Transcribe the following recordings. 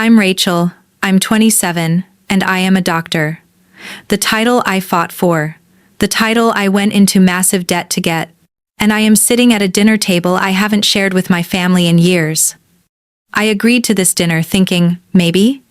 I'm Rachel, I'm 27, and I am a doctor. The title I fought for. The title I went into massive debt to get. And I am sitting at a dinner table I haven't shared with my family in years. I agreed to this dinner thinking, maybe?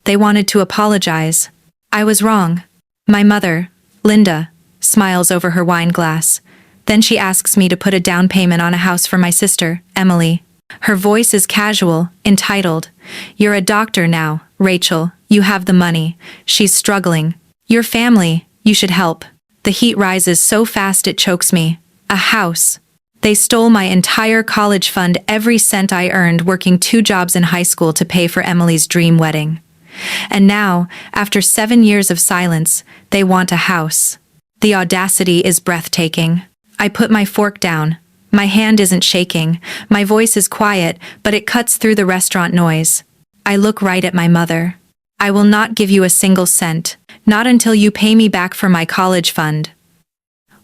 They wanted to apologize. I was wrong. My mother, Linda, smiles over her wine glass. Then she asks me to put a down payment on a house for my sister, Emily. Her voice is casual, entitled. You're a doctor now, Rachel. You have the money. She's struggling. Your family, you should help. The heat rises so fast it chokes me. A house. They stole my entire college fund, every cent I earned working 2 jobs in high school to pay for Emily's dream wedding. And now, after 7 years of silence, they want a house. The audacity is breathtaking. I put my fork down. My hand isn't shaking. My voice is quiet, but it cuts through the restaurant noise. I look right at my mother. I will not give you a single cent. Not until you pay me back for my college fund.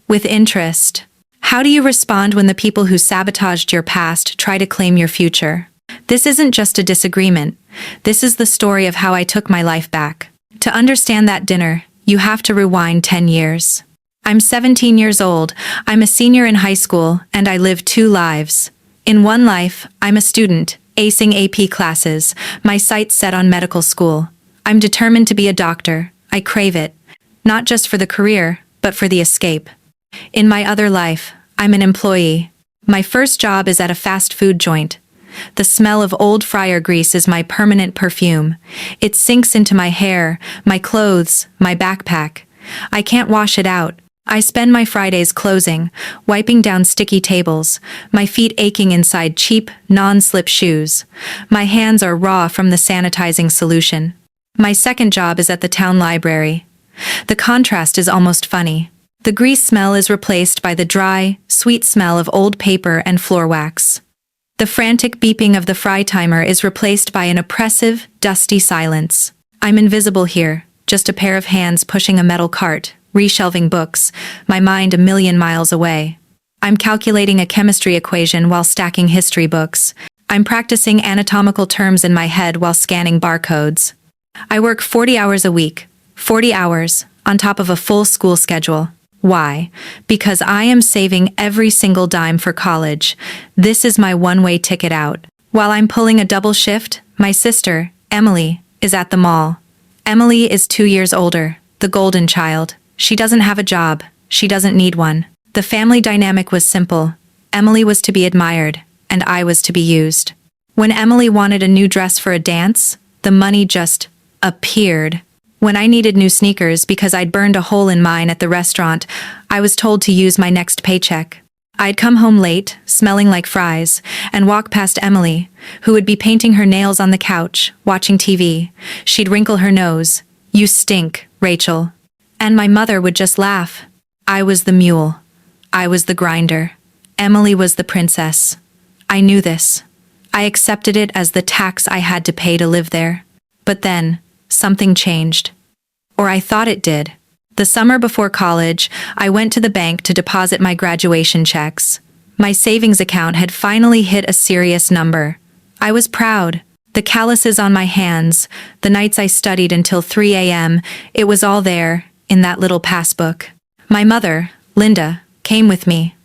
With interest. How do you respond when the people who sabotaged your past try to claim your future? This isn't just a disagreement. This is the story of how I took my life back. To understand that dinner, you have to rewind 10 years. I'm 17 years old, I'm a senior in high school, and I live 2 lives. In one life, I'm a student, acing AP classes, my sights set on medical school. I'm determined to be a doctor. I crave it. Not just for the career, but for the escape. In my other life, I'm an employee. My first job is at a fast food joint. The smell of old fryer grease is my permanent perfume. It sinks into my hair, my clothes, my backpack. I can't wash it out. I spend my Fridays closing, wiping down sticky tables, my feet aching inside cheap, non-slip shoes. My hands are raw from the sanitizing solution. My second job is at the town library. The contrast is almost funny. The grease smell is replaced by the dry, sweet smell of old paper and floor wax. The frantic beeping of the fry timer is replaced by an oppressive, dusty silence. I'm invisible here, just a pair of hands pushing a metal cart, reshelving books, my mind a million miles away. I'm calculating a chemistry equation while stacking history books. I'm practicing anatomical terms in my head while scanning barcodes. I work 40 hours a week, 40 hours, on top of a full school schedule. Why? Because I am saving every single dime for college. This is my one-way ticket out. While I'm pulling a double shift, my sister, Emily, is at the mall. Emily is 2 years older, the golden child. She doesn't have a job. She doesn't need one. The family dynamic was simple. Emily was to be admired, and I was to be used. When Emily wanted a new dress for a dance, the money just appeared. When I needed new sneakers because I'd burned a hole in mine at the restaurant, I was told to use my next paycheck. I'd come home late, smelling like fries, and walk past Emily, who would be painting her nails on the couch, watching TV. She'd wrinkle her nose. "You stink, Rachel." And my mother would just laugh. I was the mule. I was the grinder. Emily was the princess. I knew this. I accepted it as the tax I had to pay to live there. But then, something changed. Or I thought it did. The summer before college, I went to the bank to deposit my graduation checks. My savings account had finally hit a serious number. I was proud. The calluses on my hands, the nights I studied until 3 a.m., it was all there, in that little passbook. My mother, Linda, came with me.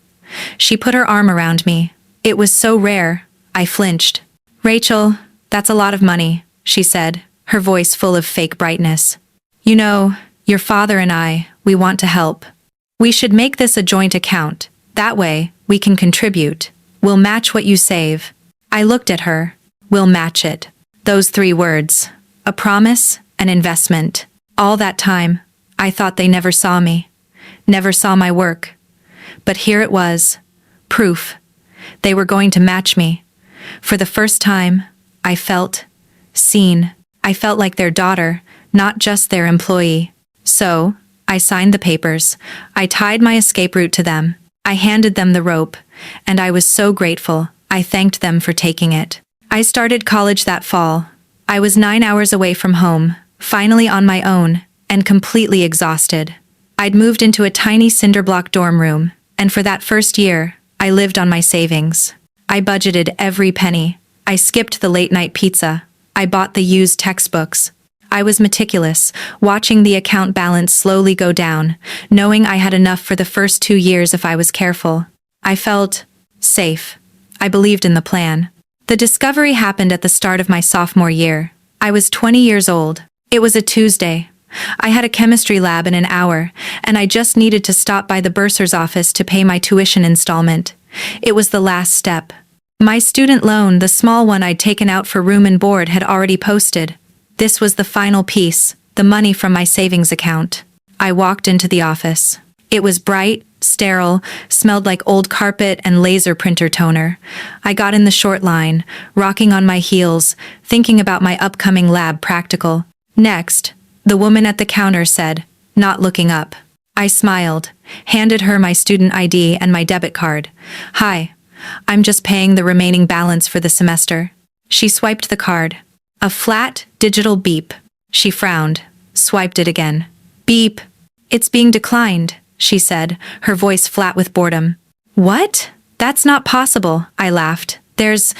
She put her arm around me. It was so rare, I flinched. "Rachel, that's a lot of money," she said, her voice full of fake brightness. "You know, your father and I, we want to help. We should make this a joint account. That way, we can contribute. We'll match what you save." I looked at her. We'll match it. Those 3 words. A promise, an investment. All that time, I thought they never saw me. Never saw my work. But here it was. Proof. They were going to match me. For the first time, I felt seen. I felt like their daughter, not just their employee. So, I signed the papers. I tied my escape route to them. I handed them the rope. And I was so grateful. I thanked them for taking it. I started college that fall. I was 9 hours away from home, finally on my own, and completely exhausted. I'd moved into a tiny cinder-block dorm room, and for that first year, I lived on my savings. I budgeted every penny. I skipped the late-night pizza. I bought the used textbooks. I was meticulous, watching the account balance slowly go down, knowing I had enough for the first 2 years if I was careful. I felt safe. I believed in the plan. The discovery happened at the start of my sophomore year. I was 20 years old. It was a Tuesday. I had a chemistry lab in an hour, and I just needed to stop by the bursar's office to pay my tuition installment. It was the last step. My student loan, the small one I'd taken out for room and board, had already posted. This was the final piece, the money from my savings account. I walked into the office. It was bright, sterile, smelled like old carpet and laser printer toner. I got in the short line, rocking on my heels, thinking about my upcoming lab practical. Next, the woman at the counter said, not looking up. I smiled, handed her my student ID and my debit card. Hi, I'm just paying the remaining balance for the semester. She swiped the card. A flat, digital beep. She frowned, swiped it again. Beep. It's being declined, she said, her voice flat with boredom. What? That's not possible, I laughed. There's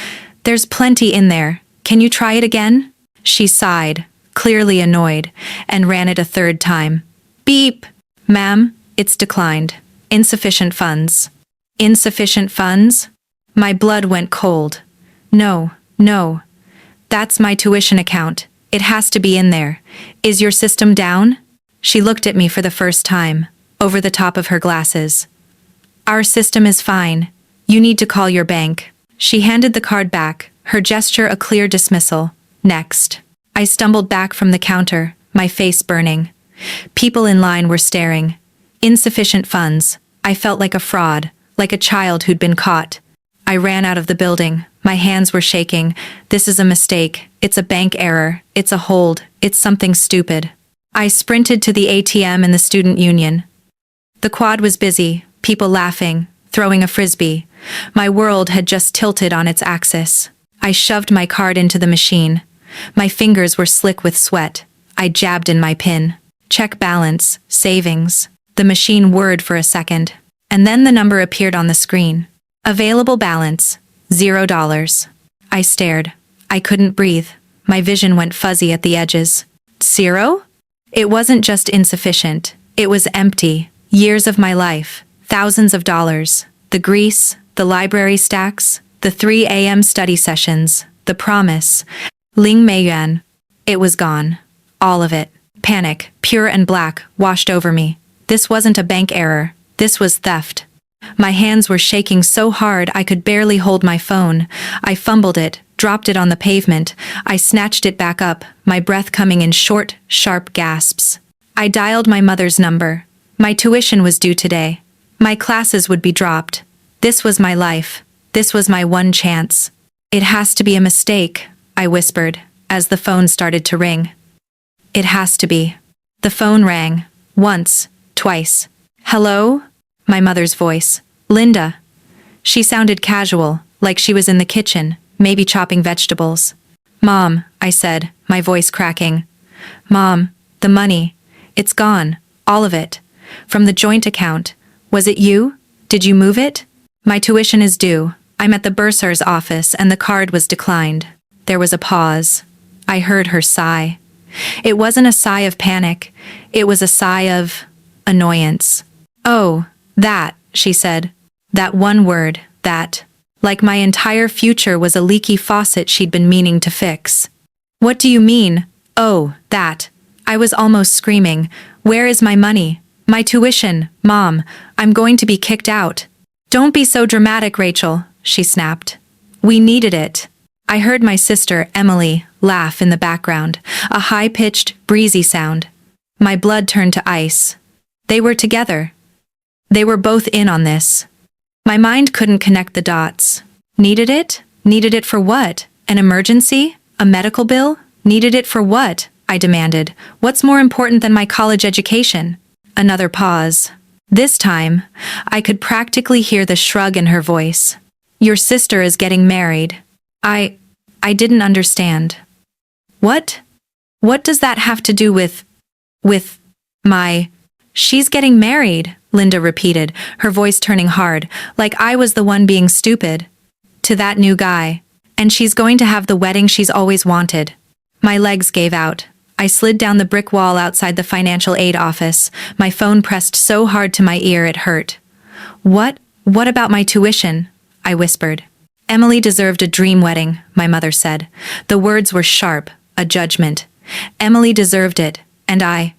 plenty in there. Can you try it again? She sighed, clearly annoyed, and ran it a third time. Beep. Ma'am, it's declined. Insufficient funds. Insufficient funds? My blood went cold. No. That's my tuition account. It has to be in there. Is your system down? She looked at me for the first time, over the top of her glasses. Our system is fine. You need to call your bank. She handed the card back, her gesture a clear dismissal. Next. I stumbled back from the counter, my face burning. People in line were staring. Insufficient funds. I felt like a fraud, like a child who'd been caught. I ran out of the building. My hands were shaking. This is a mistake. It's a bank error. It's a hold. It's something stupid. I sprinted to the ATM in the student union. The quad was busy, people laughing, throwing a frisbee. My world had just tilted on its axis. I shoved my card into the machine. My fingers were slick with sweat. I jabbed in my PIN. Check balance, savings. The machine whirred for a second, and then the number appeared on the screen. Available balance, $0. I stared. I couldn't breathe. My vision went fuzzy at the edges. 0? It wasn't just insufficient. It was empty. Years of my life. Thousands of dollars. The grease, the library stacks, the 3 a.m. study sessions, the promise. Ling Meiyuan. It was gone. All of it. Panic, pure and black, washed over me. This wasn't a bank error. This was theft. My hands were shaking so hard I could barely hold my phone. I fumbled it, dropped it on the pavement. I snatched it back up, my breath coming in short, sharp gasps. I dialed my mother's number. My tuition was due today. My classes would be dropped. This was my life. This was my one chance. It has to be a mistake, I whispered, as the phone started to ring. It has to be. The phone rang. Once, twice. Hello? My mother's voice. Linda. She sounded casual, like she was in the kitchen, maybe chopping vegetables. Mom, I said, my voice cracking. Mom, the money. It's gone. All of it. From the joint account. Was it you? Did you move it? My tuition is due. I'm at the bursar's office and the card was declined. There was a pause. I heard her sigh. It wasn't a sigh of panic. It was a sigh of annoyance. Oh, that, she said. That one word, that. Like my entire future was a leaky faucet she'd been meaning to fix. What do you mean? Oh, that. I was almost screaming. Where is my money? My tuition, Mom. I'm going to be kicked out. Don't be so dramatic, Rachel, she snapped. We needed it. I heard my sister, Emily, laugh in the background, a high-pitched, breezy sound. My blood turned to ice. They were together. They were both in on this. My mind couldn't connect the dots. Needed it? Needed it for what? An emergency? A medical bill? Needed it for what? I demanded. What's more important than my college education? Another pause. This time, I could practically hear the shrug in her voice. Your sister is getting married. I didn't understand. What? What does that have to do with my... She's getting married, Linda repeated, her voice turning hard, like I was the one being stupid. To that new guy. And she's going to have the wedding she's always wanted. My legs gave out. I slid down the brick wall outside the financial aid office, my phone pressed so hard to my ear it hurt. What about my tuition? I whispered. Emily deserved a dream wedding, my mother said. The words were sharp, a judgment. Emily deserved it, and I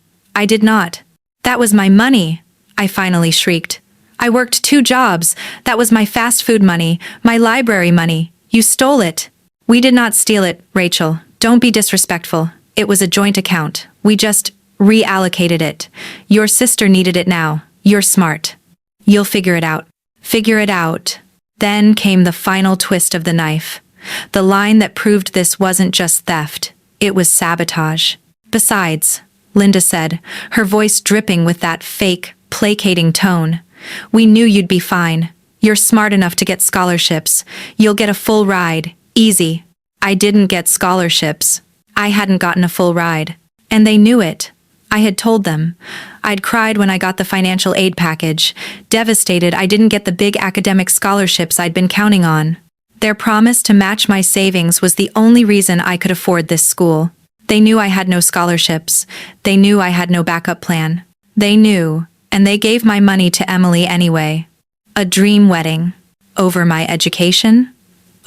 did not. That was my money, I finally shrieked. I worked 2 jobs. That was my fast food money, my library money. You stole it. We did not steal it, Rachel. Don't be disrespectful. It was a joint account. We just reallocated it. Your sister needed it now. You're smart. You'll figure it out. Figure it out. Then came the final twist of the knife. The line that proved this wasn't just theft. It was sabotage. Besides, Linda said, her voice dripping with that fake, placating tone, we knew you'd be fine. You're smart enough to get scholarships. You'll get a full ride. Easy. I didn't get scholarships. I hadn't gotten a full ride. And they knew it. I had told them. I'd cried when I got the financial aid package, devastated I didn't get the big academic scholarships I'd been counting on. Their promise to match my savings was the only reason I could afford this school. They knew I had no scholarships. They knew I had no backup plan. They knew, and they gave my money to Emily anyway. A dream wedding. Over my education?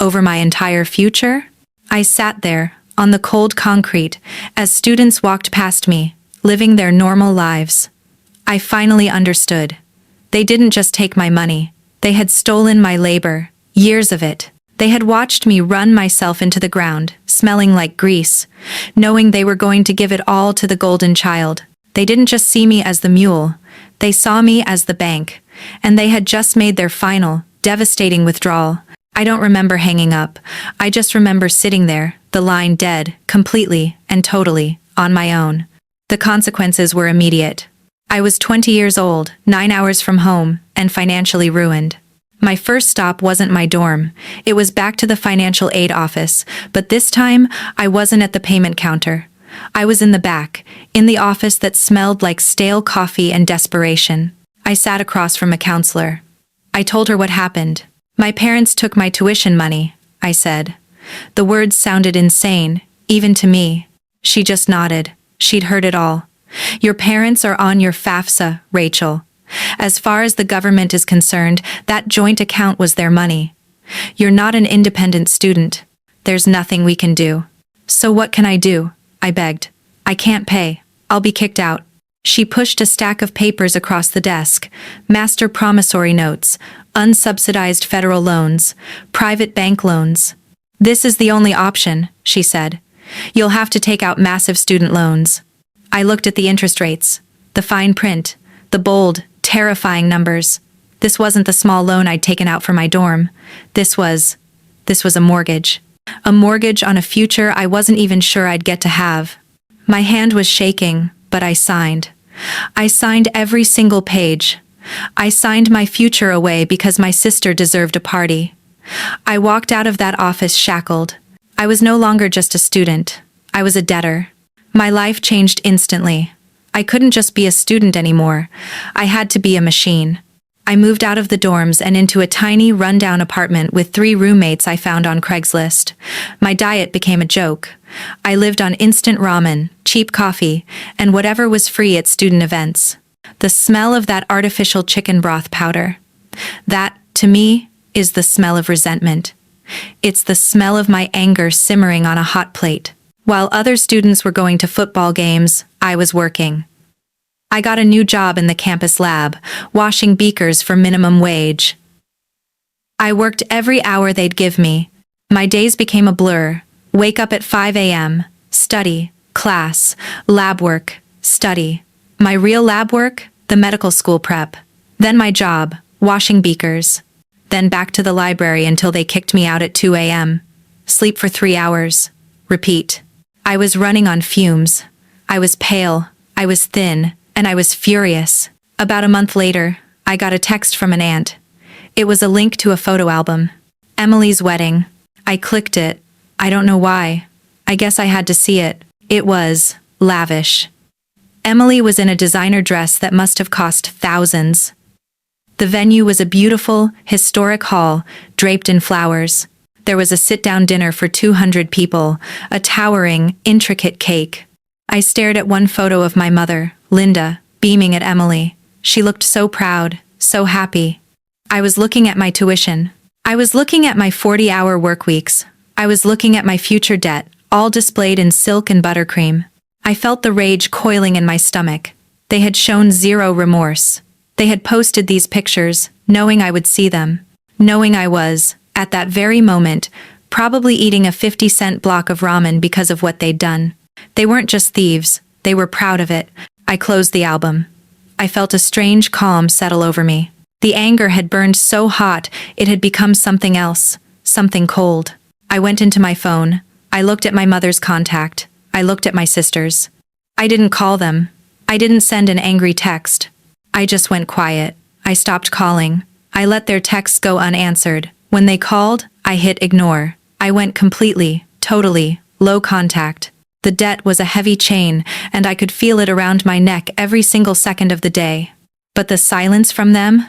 Over my entire future? I sat there, on the cold concrete, as students walked past me, living their normal lives. I finally understood. They didn't just take my money. They had stolen my labor, years of it. They had watched me run myself into the ground, smelling like grease, knowing they were going to give it all to the golden child. They didn't just see me as the mule. They saw me as the bank, and they had just made their final, devastating withdrawal. I don't remember hanging up. I just remember sitting there, the line dead, completely and totally, on my own. The consequences were immediate. I was 20 years old, 9 hours from home, and financially ruined. My first stop wasn't my dorm. It was back to the financial aid office, but this time, I wasn't at the payment counter. I was in the back, in the office that smelled like stale coffee and desperation. I sat across from a counselor. I told her what happened. My parents took my tuition money, I said. The words sounded insane, even to me. She just nodded. She'd heard it all. Your parents are on your FAFSA, Rachel. As far as the government is concerned, that joint account was their money. You're not an independent student. There's nothing we can do. So what can I do? I begged. I can't pay. I'll be kicked out. She pushed a stack of papers across the desk. Master promissory notes, unsubsidized federal loans, private bank loans. This is the only option, she said. You'll have to take out massive student loans. I looked at the interest rates, the fine print, the bold, terrifying numbers. This wasn't the small loan I'd taken out for my dorm. This was a mortgage. A mortgage on a future I wasn't even sure I'd get to have. My hand was shaking, but I signed. I signed every single page. I signed my future away because my sister deserved a party. I walked out of that office shackled. I was no longer just a student. I was a debtor. My life changed instantly. I couldn't just be a student anymore. I had to be a machine. I moved out of the dorms and into a tiny, rundown apartment with 3 roommates I found on Craigslist. My diet became a joke. I lived on instant ramen, cheap coffee, and whatever was free at student events. The smell of that artificial chicken broth powder. That, to me, is the smell of resentment. It's the smell of my anger simmering on a hot plate. While other students were going to football games, I was working. I got a new job in the campus lab, washing beakers for minimum wage. I worked every hour they'd give me. My days became a blur. Wake up at 5 a.m., study, class, lab work, study. My real lab work, the medical school prep. Then my job, washing beakers. Then back to the library until they kicked me out at 2 a.m. Sleep for 3 hours. Repeat. I was running on fumes. I was pale, I was thin, and I was furious. About a month later, I got a text from an aunt. It was a link to a photo album. Emily's wedding. I clicked it. I don't know why. I guess I had to see it. It was lavish. Emily was in a designer dress that must have cost thousands. The venue was a beautiful, historic hall, draped in flowers. There was a sit-down dinner for 200 people, a towering, intricate cake. I stared at one photo of my mother, Linda, beaming at Emily. She looked so proud, so happy. I was looking at my tuition. I was looking at my 40-hour work weeks. I was looking at my future debt, all displayed in silk and buttercream. I felt the rage coiling in my stomach. They had shown zero remorse. They had posted these pictures, knowing I would see them. Knowing I was, at that very moment, probably eating a 50-cent block of ramen because of what they'd done. They weren't just thieves, they were proud of it. I closed the album. I felt a strange calm settle over me. The anger had burned so hot, it had become something else, something cold. I went into my phone. I looked at my mother's contact. I looked at my sister's. I didn't call them. I didn't send an angry text. I just went quiet. I stopped calling. I let their texts go unanswered. When they called, I hit ignore. I went completely, totally, low contact. The debt was a heavy chain, and I could feel it around my neck every single second of the day. But the silence from them?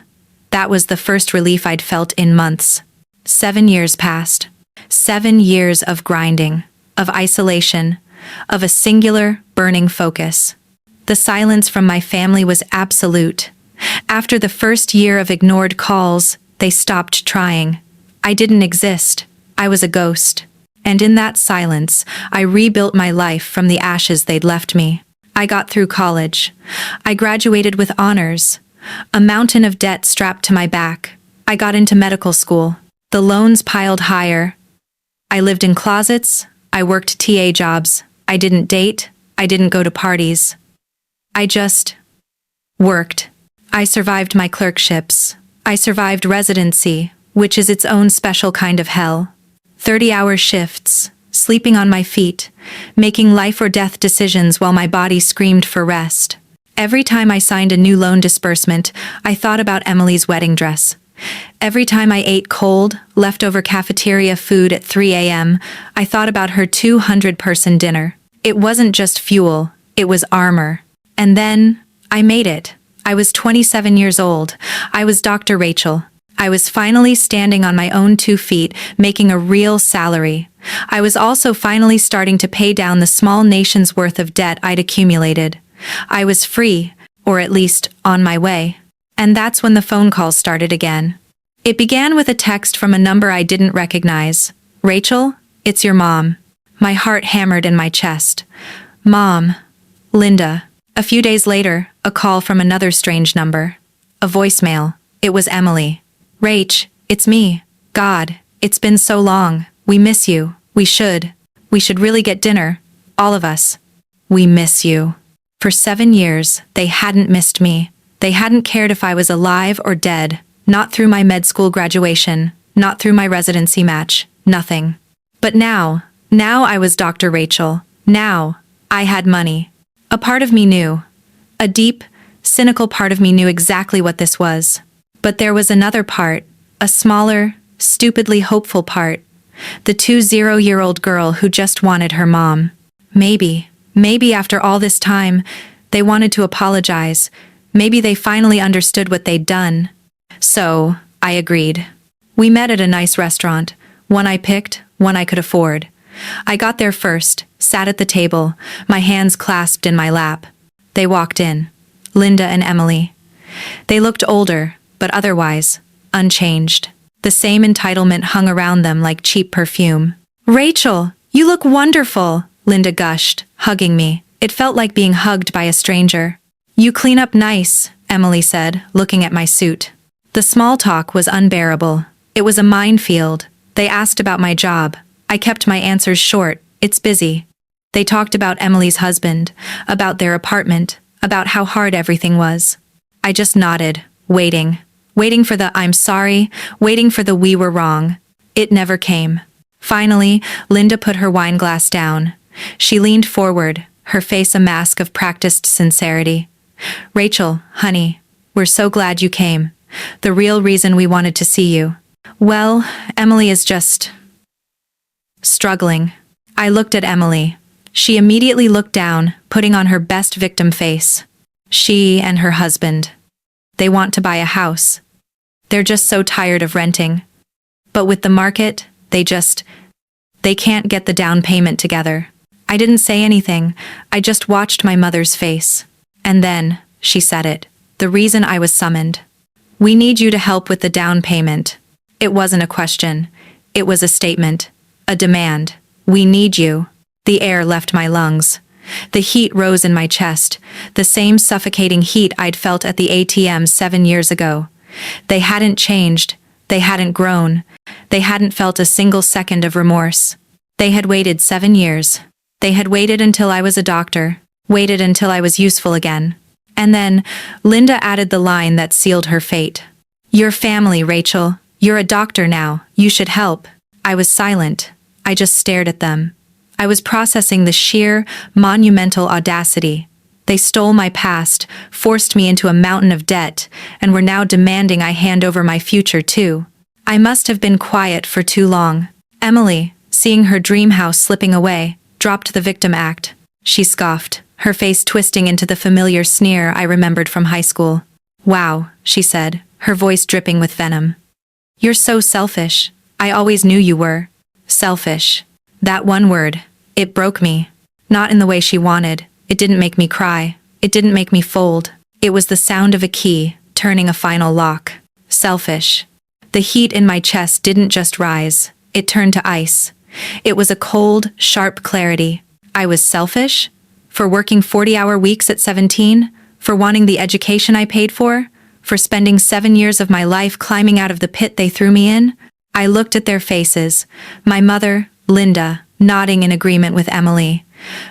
That was the first relief I'd felt in months. 7 years passed. 7 years of grinding, of isolation, of a singular, burning focus. The silence from my family was absolute. After the first year of ignored calls, they stopped trying. I didn't exist. I was a ghost. And in that silence, I rebuilt my life from the ashes they'd left me. I got through college. I graduated with honors. A mountain of debt strapped to my back. I got into medical school. The loans piled higher. I lived in closets. I worked TA jobs. I didn't date. I didn't go to parties. I just worked. I survived my clerkships. I survived residency, which is its own special kind of hell. 30-hour shifts, sleeping on my feet, making life or death decisions while my body screamed for rest. Every time I signed a new loan disbursement, I thought about Emily's wedding dress. Every time I ate cold, leftover cafeteria food at 3 a.m., I thought about her 200-person dinner. It wasn't just fuel, it was armor. And then, I made it. I was 27 years old. I was Dr. Rachel. I was finally standing on my own 2 feet, making a real salary. I was also finally starting to pay down the small nation's worth of debt I'd accumulated. I was free, or at least on my way. And that's when the phone calls started again. It began with a text from a number I didn't recognize. "Rachel, it's your mom." My heart hammered in my chest. Mom. Linda. A few days later, a call from another strange number. A voicemail. It was Emily. "Rach, it's me. God, it's been so long. We miss you. We should really get dinner. All of us. We miss you." For 7 years, they hadn't missed me. They hadn't cared if I was alive or dead. Not through my med school graduation. Not through my residency match. Nothing. But now I was Dr. Rachel. Now, I had money. A part of me knew. A deep, cynical part of me knew exactly what this was. But there was another part, a smaller, stupidly hopeful part. The 20-year-old girl who just wanted her mom. Maybe after all this time, they wanted to apologize. Maybe they finally understood what they'd done. So, I agreed. We met at a nice restaurant, one I picked, one I could afford. I got there first, sat at the table, my hands clasped in my lap. They walked in. Linda and Emily. They looked older, but otherwise, unchanged. The same entitlement hung around them like cheap perfume. "Rachel, you look wonderful," Linda gushed, hugging me. It felt like being hugged by a stranger. "You clean up nice," Emily said, looking at my suit. The small talk was unbearable. It was a minefield. They asked about my job. I kept my answers short. "It's busy." They talked about Emily's husband, about their apartment, about how hard everything was. I just nodded, waiting for the "I'm sorry," waiting for the "we were wrong." It never came. Finally, Linda put her wine glass down. She leaned forward, her face a mask of practiced sincerity. "Rachel, honey, we're so glad you came. The real reason we wanted to see you. Well, Emily is just struggling." I looked at Emily. She immediately looked down, putting on her best victim face. She and her husband. They want to buy a house. They're just so tired of renting. But with the market, They can't get the down payment together. I didn't say anything. I just watched my mother's face. And then, she said it. The reason I was summoned. We need you to help with the down payment. It wasn't a question. It was a statement. A demand. We need you. The air left my lungs. The heat rose in my chest. The same suffocating heat I'd felt at the ATM 7 years ago. They hadn't changed. They hadn't grown. They hadn't felt a single second of remorse. They had waited 7 years. They had waited until I was a doctor, waited until I was useful again. And then, Linda added the line that sealed her fate. Your family, Rachel. You're a doctor now. You should help. I was silent. I just stared at them. I was processing the sheer, monumental audacity. They stole my past, forced me into a mountain of debt, and were now demanding I hand over my future too. I must have been quiet for too long. Emily, seeing her dream house slipping away, dropped the victim act. She scoffed, her face twisting into the familiar sneer I remembered from high school. Wow, she said, her voice dripping with venom. You're so selfish. I always knew you were. Selfish. That one word. It broke me. Not in the way she wanted. It didn't make me cry. It didn't make me fold. It was the sound of a key, turning a final lock. Selfish. The heat in my chest didn't just rise. It turned to ice. It was a cold, sharp clarity. I was selfish? For working 40-hour weeks at 17? For wanting the education I paid for? For spending 7 years of my life climbing out of the pit they threw me in? I looked at their faces. My mother, Linda, nodding in agreement with Emily.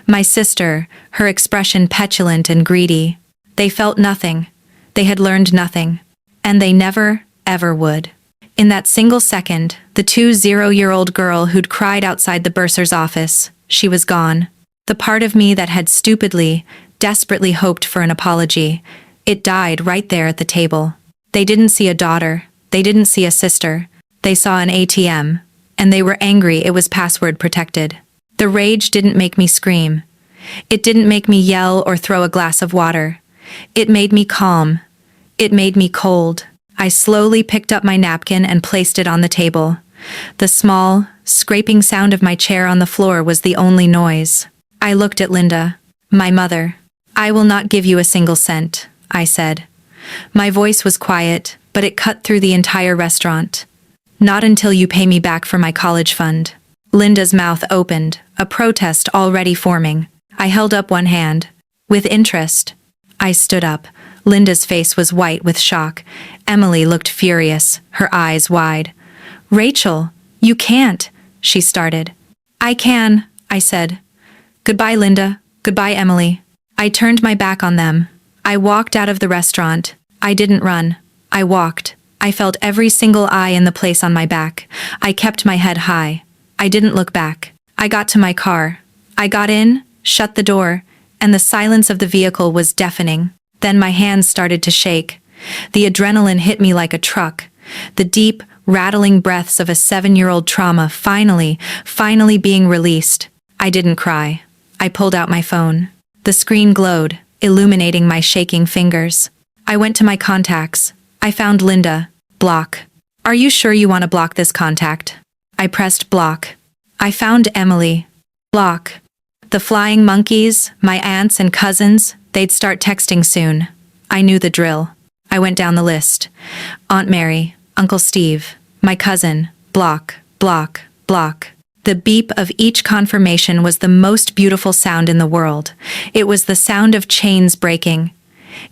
My sister, her expression petulant and greedy. They felt nothing. They had learned nothing. And they never, ever would. In that single second, the 20-year-old girl who'd cried outside the bursar's office, she was gone. The part of me that had stupidly, desperately hoped for an apology, it died right there at the table. They didn't see a daughter. They didn't see a sister. They saw an ATM. And they were angry it was password protected. The rage didn't make me scream. It didn't make me yell or throw a glass of water. It made me calm. It made me cold. I slowly picked up my napkin and placed it on the table. The small, scraping sound of my chair on the floor was the only noise. I looked at Linda, my mother. I will not give you a single cent, I said. My voice was quiet, but it cut through the entire restaurant. Not until you pay me back for my college fund. Linda's mouth opened, a protest already forming. I held up one hand. With interest. I stood up. Linda's face was white with shock. Emily looked furious, her eyes wide. Rachel, you can't, she started. I can, I said. Goodbye, Linda. Goodbye, Emily. I turned my back on them. I walked out of the restaurant. I didn't run. I walked. I felt every single eye in the place on my back. I kept my head high. I didn't look back. I got to my car. I got in, shut the door, and the silence of the vehicle was deafening. Then my hands started to shake. The adrenaline hit me like a truck. The deep, rattling breaths of a 7-year-old trauma finally being released. I didn't cry. I pulled out my phone. The screen glowed, illuminating my shaking fingers. I went to my contacts. I found Linda. Block. Are you sure you want to block this contact? I pressed block. I found Emily. Block. The flying monkeys, my aunts and cousins, they'd start texting soon. I knew the drill. I went down the list. Aunt Mary, Uncle Steve, my cousin, block, block, block. The beep of each confirmation was the most beautiful sound in the world. It was the sound of chains breaking.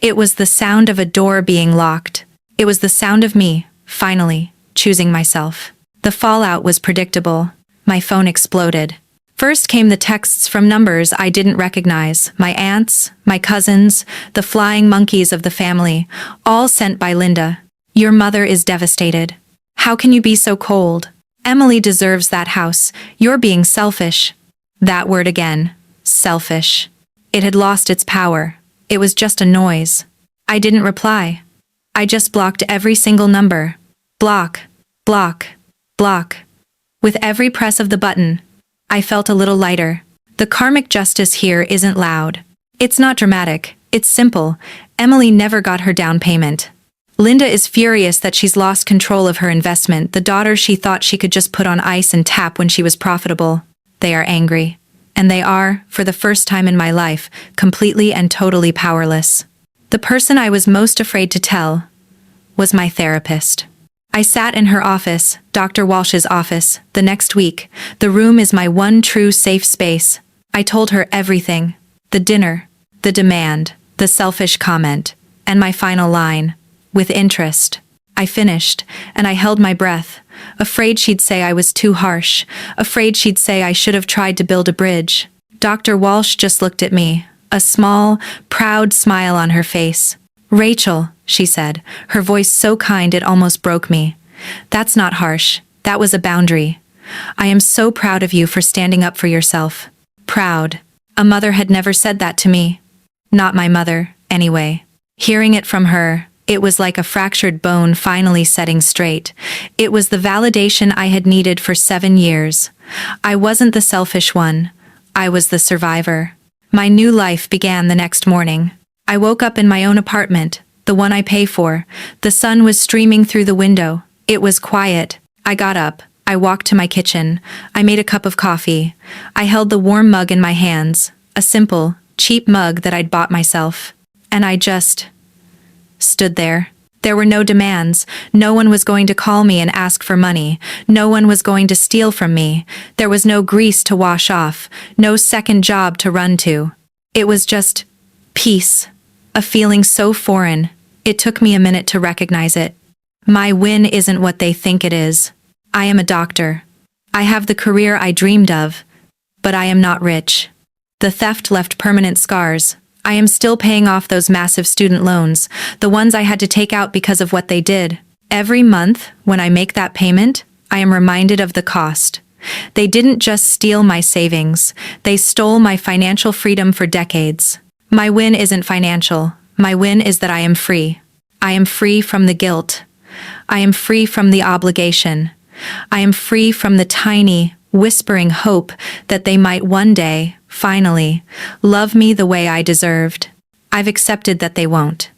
It was the sound of a door being locked. It was the sound of me, finally, choosing myself. The fallout was predictable. My phone exploded. First came the texts from numbers I didn't recognize, my aunts, my cousins, the flying monkeys of the family, all sent by Linda. Your mother is devastated. How can you be so cold? Emily deserves that house. You're being selfish. That word again. Selfish. It had lost its power. It was just a noise. I didn't reply. I just blocked every single number. Block, block, block. With every press of the button, I felt a little lighter. The karmic justice here isn't loud. It's not dramatic. It's simple. Emily never got her down payment. Linda is furious that she's lost control of her investment, the daughter she thought she could just put on ice and tap when she was profitable. They are angry. And they are, for the first time in my life, completely and totally powerless. The person I was most afraid to tell was my therapist. I sat in her office, Dr. Walsh's office, the next week. The room is my one true safe space. I told her everything. The dinner, the demand, the selfish comment, and my final line. With interest. I finished, and I held my breath, afraid she'd say I was too harsh, afraid she'd say I should have tried to build a bridge. Dr. Walsh just looked at me, a small, proud smile on her face. "Rachel," she said, her voice so kind it almost broke me. "That's not harsh. That was a boundary. I am so proud of you for standing up for yourself." Proud. A mother had never said that to me. Not my mother, anyway. Hearing it from her, it was like a fractured bone finally setting straight. It was the validation I had needed for 7 years. I wasn't the selfish one. I was the survivor. My new life began the next morning. I woke up in my own apartment, the one I pay for. The sun was streaming through the window. It was quiet. I got up. I walked to my kitchen. I made a cup of coffee. I held the warm mug in my hands, a simple, cheap mug that I'd bought myself. And I just stood there. There were no demands. No one was going to call me and ask for money. No one was going to steal from me. There was no grease to wash off, no second job to run to. It was just peace, a feeling so foreign. It took me a minute to recognize it. My win isn't what they think it is. I am a doctor. I have the career I dreamed of, but I am not rich. The theft left permanent scars. I am still paying off those massive student loans, the ones I had to take out because of what they did. Every month, when I make that payment, I am reminded of the cost. They didn't just steal my savings, they stole my financial freedom for decades. My win isn't financial. My win is that I am free. I am free from the guilt. I am free from the obligation. I am free from the tiny, whispering hope that they might one day, finally, love me the way I deserved. I've accepted that they won't.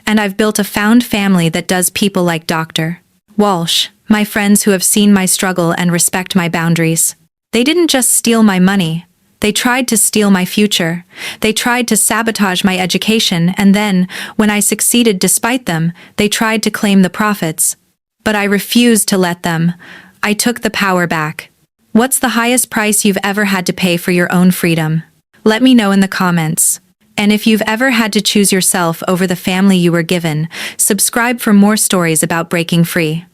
And I've built a found family that does people like Dr. Walsh, my friends who have seen my struggle and respect my boundaries. They didn't just steal my money. They tried to steal my future. They tried to sabotage my education, and then, when I succeeded despite them, they tried to claim the profits. But I refused to let them. I took the power back. What's the highest price you've ever had to pay for your own freedom? Let me know in the comments. And if you've ever had to choose yourself over the family you were given, subscribe for more stories about breaking free.